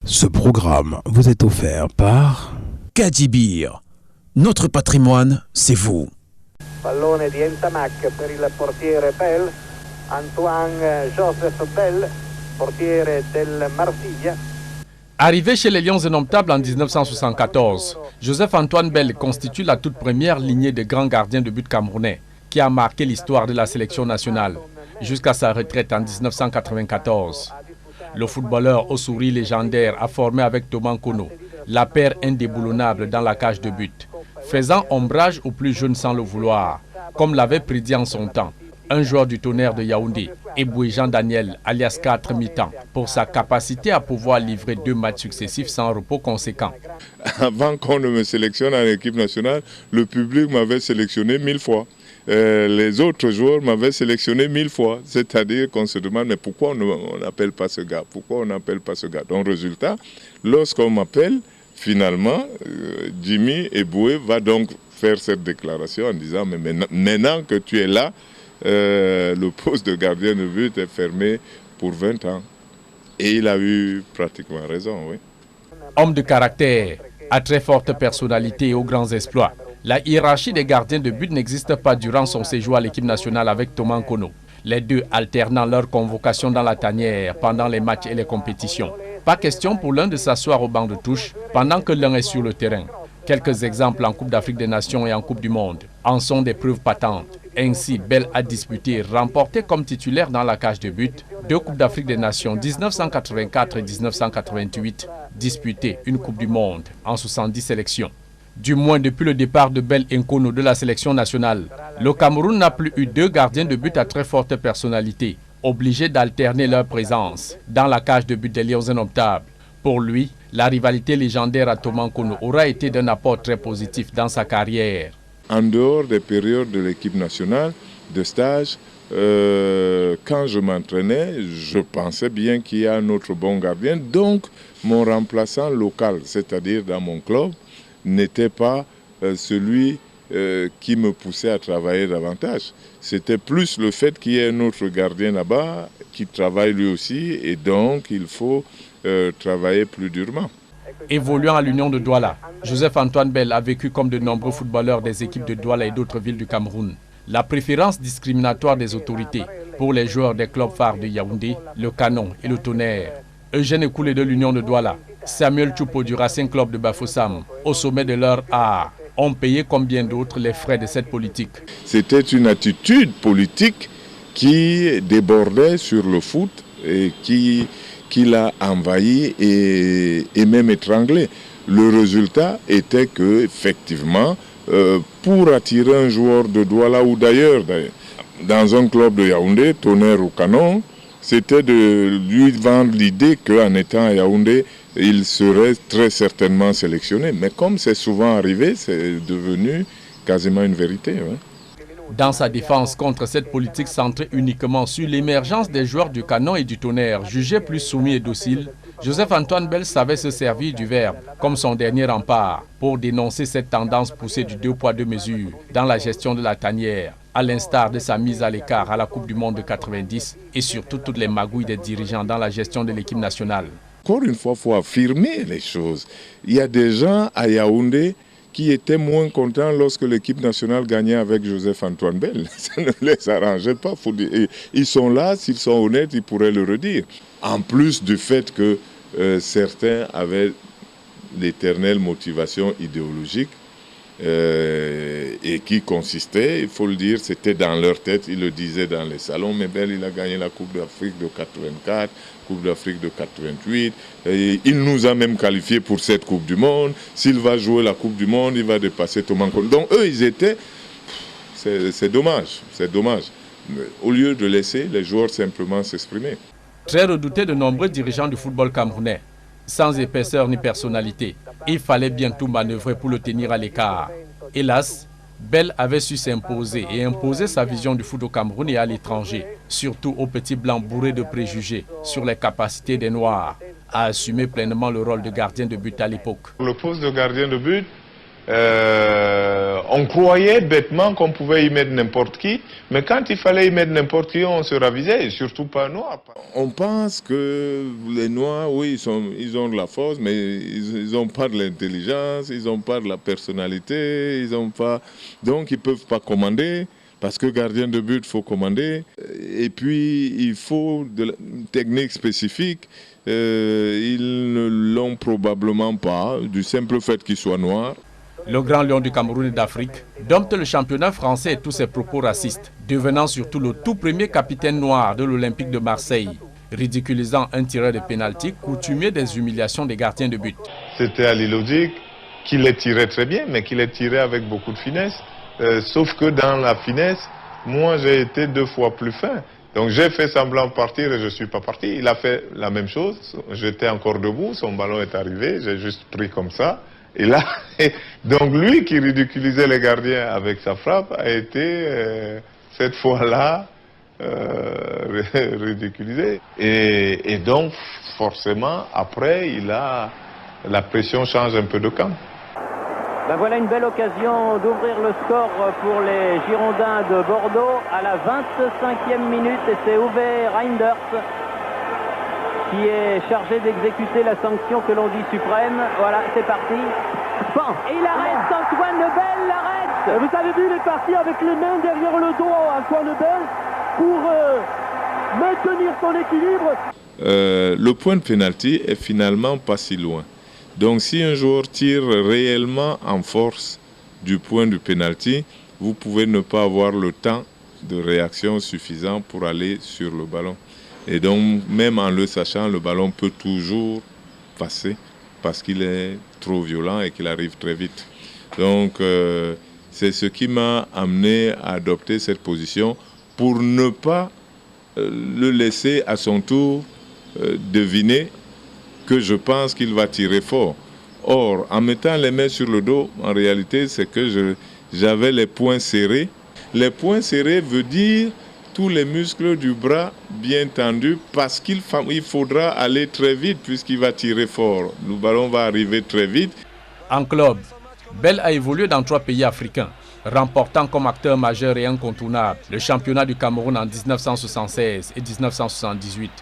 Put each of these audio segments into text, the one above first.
Ce programme vous est offert par Kadibir. Notre patrimoine, c'est vous. Pallone di Entamac per il portiere Bell, Antoine Joseph Bell, portiere del Marsiglia. Arrivé chez les Lions Indomptables en 1974, Joseph-Antoine Bell constitue la toute première lignée de grands gardiens de but camerounais qui a marqué l'histoire de la sélection nationale jusqu'à sa retraite en 1994. Le footballeur au sourire légendaire a formé avec Thomas Nkono la paire indéboulonnable dans la cage de but, faisant ombrage aux plus jeunes sans le vouloir, comme l'avait prédit en son temps un joueur du Tonnerre de Yaoundé, Eboué Jean Daniel, alias 4 mi-temps, pour sa capacité à pouvoir livrer 2 matchs successifs sans repos conséquent. Avant qu'on ne me sélectionne en équipe nationale, le public m'avait sélectionné 1000 fois. Les autres joueurs m'avaient sélectionné 1000 fois. C'est-à-dire qu'on se demande, mais pourquoi on n'appelle pas ce gars? Pourquoi on n'appelle pas ce gars? Donc, résultat, lorsqu'on m'appelle, finalement, Jimmy Eboué va donc faire cette déclaration en disant, mais maintenant que tu es là, le poste de gardien de but est fermé pour 20 ans. Et il a eu pratiquement raison, oui. Homme de caractère, à très forte personnalité et aux grands exploits, la hiérarchie des gardiens de but n'existe pas durant son séjour à l'équipe nationale avec Thomas Nkono, les deux alternant leur convocation dans la tanière pendant les matchs et les compétitions. Pas question pour l'un de s'asseoir au banc de touche pendant que l'un est sur le terrain. Quelques exemples en Coupe d'Afrique des Nations et en Coupe du Monde en sont des preuves patentes. Ainsi, Bell a disputé et remporté comme titulaire dans la cage de but 2 Coupes d'Afrique des Nations 1984 et 1988, disputé une Coupe du Monde en 70 sélections. Du moins depuis le départ de Bell et Nkono de la sélection nationale, le Cameroun n'a plus eu 2 gardiens de but à très forte personnalité, obligés d'alterner leur présence dans la cage de but des Lions Indomptables. Pour lui, la rivalité légendaire à Thomas Nkono aura été d'un apport très positif dans sa carrière. En dehors des périodes de l'équipe nationale, de stage, quand je m'entraînais, je pensais bien qu'il y a un autre bon gardien. Donc, mon remplaçant local, c'est-à-dire dans mon club, n'était pas celui qui me poussait à travailler davantage. C'était plus le fait qu'il y ait un autre gardien là-bas qui travaille lui aussi et donc il faut travailler plus durement. Évoluant à l'Union de Douala, Joseph-Antoine Bell a vécu comme de nombreux footballeurs des équipes de Douala et d'autres villes du Cameroun la préférence discriminatoire des autorités pour les joueurs des clubs phares de Yaoundé, le Canon et le Tonnerre. Eugène Ekoulé de l'Union de Douala, Samuel Tchoupo du Racing Club de Bafoussam, au sommet de leur art, ont payé comme bien d'autres les frais de cette politique. C'était une attitude politique qui débordait sur le foot et qui l'a envahi et même étranglé. Le résultat était que, effectivement, pour attirer un joueur de Douala ou d'ailleurs, dans un club de Yaoundé, Tonnerre ou Canon, c'était de lui vendre l'idée qu'en étant à Yaoundé, il serait très certainement sélectionné. Mais comme c'est souvent arrivé, c'est devenu quasiment une vérité. Hein. Dans sa défense contre cette politique centrée uniquement sur l'émergence des joueurs du Canon et du Tonnerre, jugés plus soumis et dociles, Joseph-Antoine Bell savait se servir du verbe comme son dernier rempart pour dénoncer cette tendance poussée du 2 poids 2 mesures dans la gestion de la tanière, à l'instar de sa mise à l'écart à la Coupe du Monde de 90 et surtout toutes les magouilles des dirigeants dans la gestion de l'équipe nationale. Encore une fois, il faut affirmer les choses. Il y a des gens à Yaoundé qui étaient moins contents lorsque l'équipe nationale gagnait avec Joseph-Antoine Bell. Ça ne les arrangeait pas. Ils sont là, s'ils sont honnêtes, ils pourraient le redire. En plus du fait que certains avaient l'éternelle motivation idéologique et qui consistait, il faut le dire, c'était dans leur tête, ils le disaient dans les salons, mais Bell, il a gagné la Coupe d'Afrique de 84, Coupe d'Afrique de 88, et il nous a même qualifiés pour cette Coupe du Monde. S'il va jouer la Coupe du Monde, il va dépasser Thomas Nkono. Donc eux, ils étaient, c'est dommage, c'est dommage. Mais au lieu de laisser les joueurs simplement s'exprimer. Très redouté de nombreux dirigeants du football camerounais, sans épaisseur ni personnalité, il fallait bien tout manœuvrer pour le tenir à l'écart. Hélas, Bell avait su s'imposer et imposer sa vision du foot au Cameroun et à l'étranger, surtout aux petits blancs bourrés de préjugés sur les capacités des Noirs, à assumer pleinement le rôle de gardien de but à l'époque. Le poste de gardien de but, On croyait bêtement qu'on pouvait y mettre n'importe qui, mais quand il fallait y mettre n'importe qui, on se ravisait, et surtout pas noirs. On pense que les Noirs, oui, ils ont de la force, mais ils n'ont pas de l'intelligence, ils n'ont pas de la personnalité, ils n'ont pas... Donc ils ne peuvent pas commander, parce que gardien de but, il faut commander. Et puis, il faut de la technique spécifique. Ils ne l'ont probablement pas, du simple fait qu'ils soient noirs. Le grand lion du Cameroun et d'Afrique dompte le championnat français et tous ses propos racistes, devenant surtout le tout premier capitaine noir de l'Olympique de Marseille, ridiculisant un tireur de pénalty coutumier des humiliations des gardiens de but. C'était Ali Logic qui les tirait très bien, mais qui les tirait avec beaucoup de finesse. Sauf que dans la finesse, moi j'ai été 2 fois plus fin. Donc j'ai fait semblant de partir et je ne suis pas parti. Il a fait la même chose, j'étais encore debout, son ballon est arrivé, j'ai juste pris comme ça. Et là, donc lui qui ridiculisait les gardiens avec sa frappe a été cette fois-là ridiculisé. Et donc forcément, après, la pression change un peu de camp. Ben voilà une belle occasion d'ouvrir le score pour les Girondins de Bordeaux à la 25e minute et c'est Uwe Reinders qui est chargé d'exécuter la sanction que l'on dit suprême. Voilà, c'est parti. Bon, et il arrête, Antoine Lebel l'arrête. Vous avez vu, il est parti avec les mains derrière le dos, Antoine Lebel, pour maintenir son équilibre. Le point de pénalty est finalement pas si loin. Donc si un joueur tire réellement en force du point du pénalty, vous pouvez ne pas avoir le temps de réaction suffisant pour aller sur le ballon. Et donc même en le sachant, le ballon peut toujours passer parce qu'il est trop violent et qu'il arrive très vite. Donc c'est ce qui m'a amené à adopter cette position pour ne pas le laisser à son tour deviner que je pense qu'il va tirer fort. Or, en mettant les mains sur le dos, en réalité, c'est que j'avais les poings serrés. Les poings serrés veut dire tous les muscles du bras bien tendus parce qu'il faudra aller très vite puisqu'il va tirer fort. Le ballon va arriver très vite. En club, Bell a évolué dans 3 pays africains, remportant comme acteur majeur et incontournable le championnat du Cameroun en 1976 et 1978.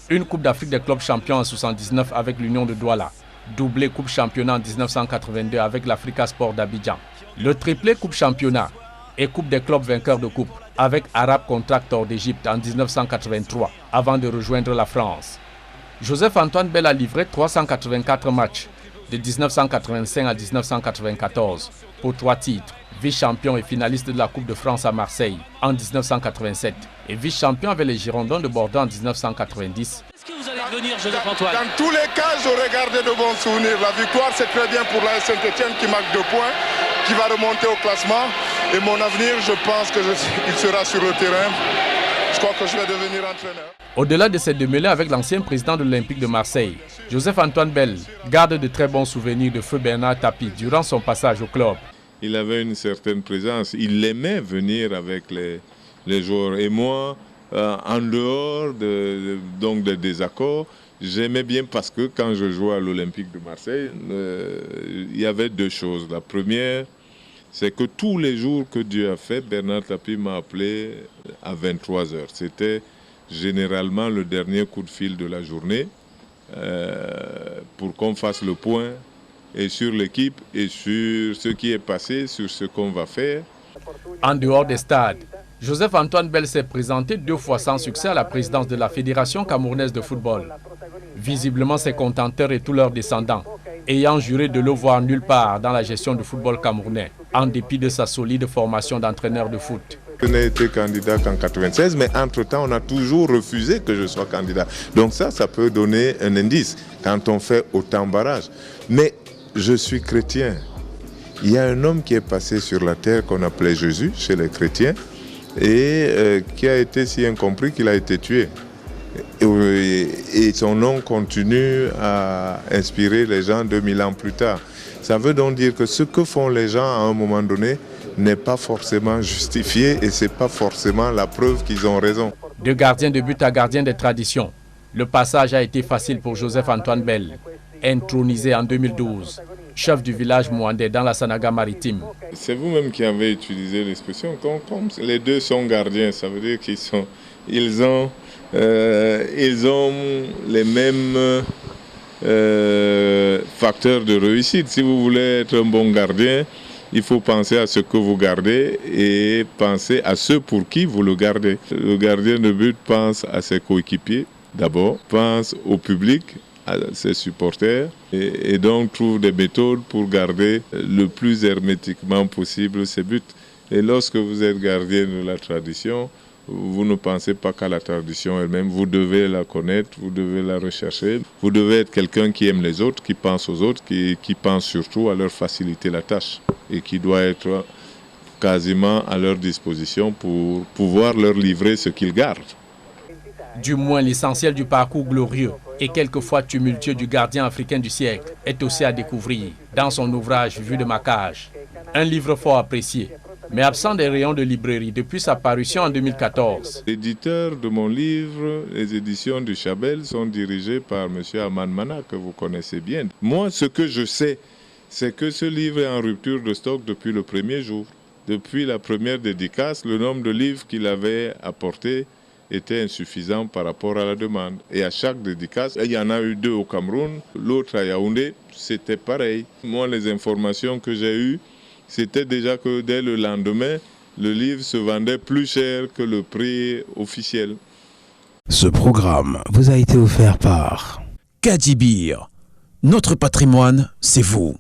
Une Coupe d'Afrique des clubs champions en 1979 avec l'Union de Douala. Doublé Coupe championnat en 1982 avec l'Africa Sport d'Abidjan. Le triplé Coupe championnat et Coupe des clubs vainqueurs de Coupe avec Arab Contractor d'Égypte en 1983 avant de rejoindre la France. Joseph-Antoine Bell a livré 384 matchs de 1985 à 1994 pour 3 titres. Vice-champion et finaliste de la Coupe de France à Marseille en 1987 et vice-champion avec les Girondins de Bordeaux en 1990. Est-ce que vous allez revenir, Joseph-Antoine? Dans tous les cas, j'aurais gardé de bons souvenirs. La victoire, c'est très bien pour la Saint-Etienne qui marque 2 points, qui va remonter au classement. Et mon avenir, je pense qu'il sera sur le terrain. Je crois que je vais devenir entraîneur. Au-delà de ses démêlés avec l'ancien président de l'Olympique de Marseille, Joseph-Antoine Bell garde de très bons souvenirs de feu Bernard Tapie durant son passage au club. Il avait une certaine présence. Il aimait venir avec les joueurs. Et moi, en dehors donc des désaccords, j'aimais bien parce que quand je jouais à l'Olympique de Marseille, il y avait 2 choses. La première, c'est que tous les jours que Dieu a fait, Bernard Tapie m'a appelé à 23h. C'était généralement le dernier coup de fil de la journée pour qu'on fasse le point et sur l'équipe et sur ce qui est passé, sur ce qu'on va faire. En dehors des stades, Joseph-Antoine Bell s'est présenté 2 fois sans succès à la présidence de la Fédération camerounaise de football. Visiblement, ses contenteurs et tous leurs descendants, ayant juré de le voir nulle part dans la gestion du football camerounais, en dépit de sa solide formation d'entraîneur de foot. Je n'ai été candidat qu'en 1996, mais entre-temps, on a toujours refusé que je sois candidat. Donc ça peut donner un indice quand on fait autant barrage. Mais je suis chrétien. Il y a un homme qui est passé sur la terre qu'on appelait Jésus chez les chrétiens et qui a été si incompris qu'il a été tué. Et son nom continue à inspirer les gens 2000 ans plus tard. Ça veut donc dire que ce que font les gens à un moment donné n'est pas forcément justifié et ce n'est pas forcément la preuve qu'ils ont raison. De gardien de but à gardien des traditions, le passage a été facile pour Joseph-Antoine Bell, intronisé en 2012. chef du village Mwandé dans la Sanaga maritime. C'est vous-même qui avez utilisé l'expression. Comme les deux sont gardiens, ça veut dire qu'ils ont les mêmes facteurs de réussite. Si vous voulez être un bon gardien, il faut penser à ce que vous gardez et penser à ceux pour qui vous le gardez. Le gardien de but pense à ses coéquipiers d'abord, pense au public, à ses supporters et donc trouve des méthodes pour garder le plus hermétiquement possible ses buts. Et lorsque vous êtes gardien de la tradition, vous ne pensez pas qu'à la tradition elle-même, vous devez la connaître, vous devez la rechercher. Vous devez être quelqu'un qui aime les autres, qui pense aux autres, qui pense surtout à leur faciliter la tâche et qui doit être quasiment à leur disposition pour pouvoir leur livrer ce qu'ils gardent. Du moins, l'essentiel du parcours glorieux et quelquefois tumultueux du gardien africain du siècle est aussi à découvrir dans son ouvrage Vue de ma cage. Un livre fort apprécié, mais absent des rayons de librairie depuis sa parution en 2014. L'éditeur de mon livre, les éditions du Chabel, sont dirigées par M. Aman Mana, que vous connaissez bien. Moi, ce que je sais, c'est que ce livre est en rupture de stock depuis le premier jour. Depuis la première dédicace, le nombre de livres qu'il avait apporté était insuffisant par rapport à la demande. Et à chaque dédicace, il y en a eu 2 au Cameroun, l'autre à Yaoundé, c'était pareil. Moi, les informations que j'ai eues, c'était déjà que dès le lendemain, le livre se vendait plus cher que le prix officiel. Ce programme vous a été offert par Kadibir, notre patrimoine, c'est vous.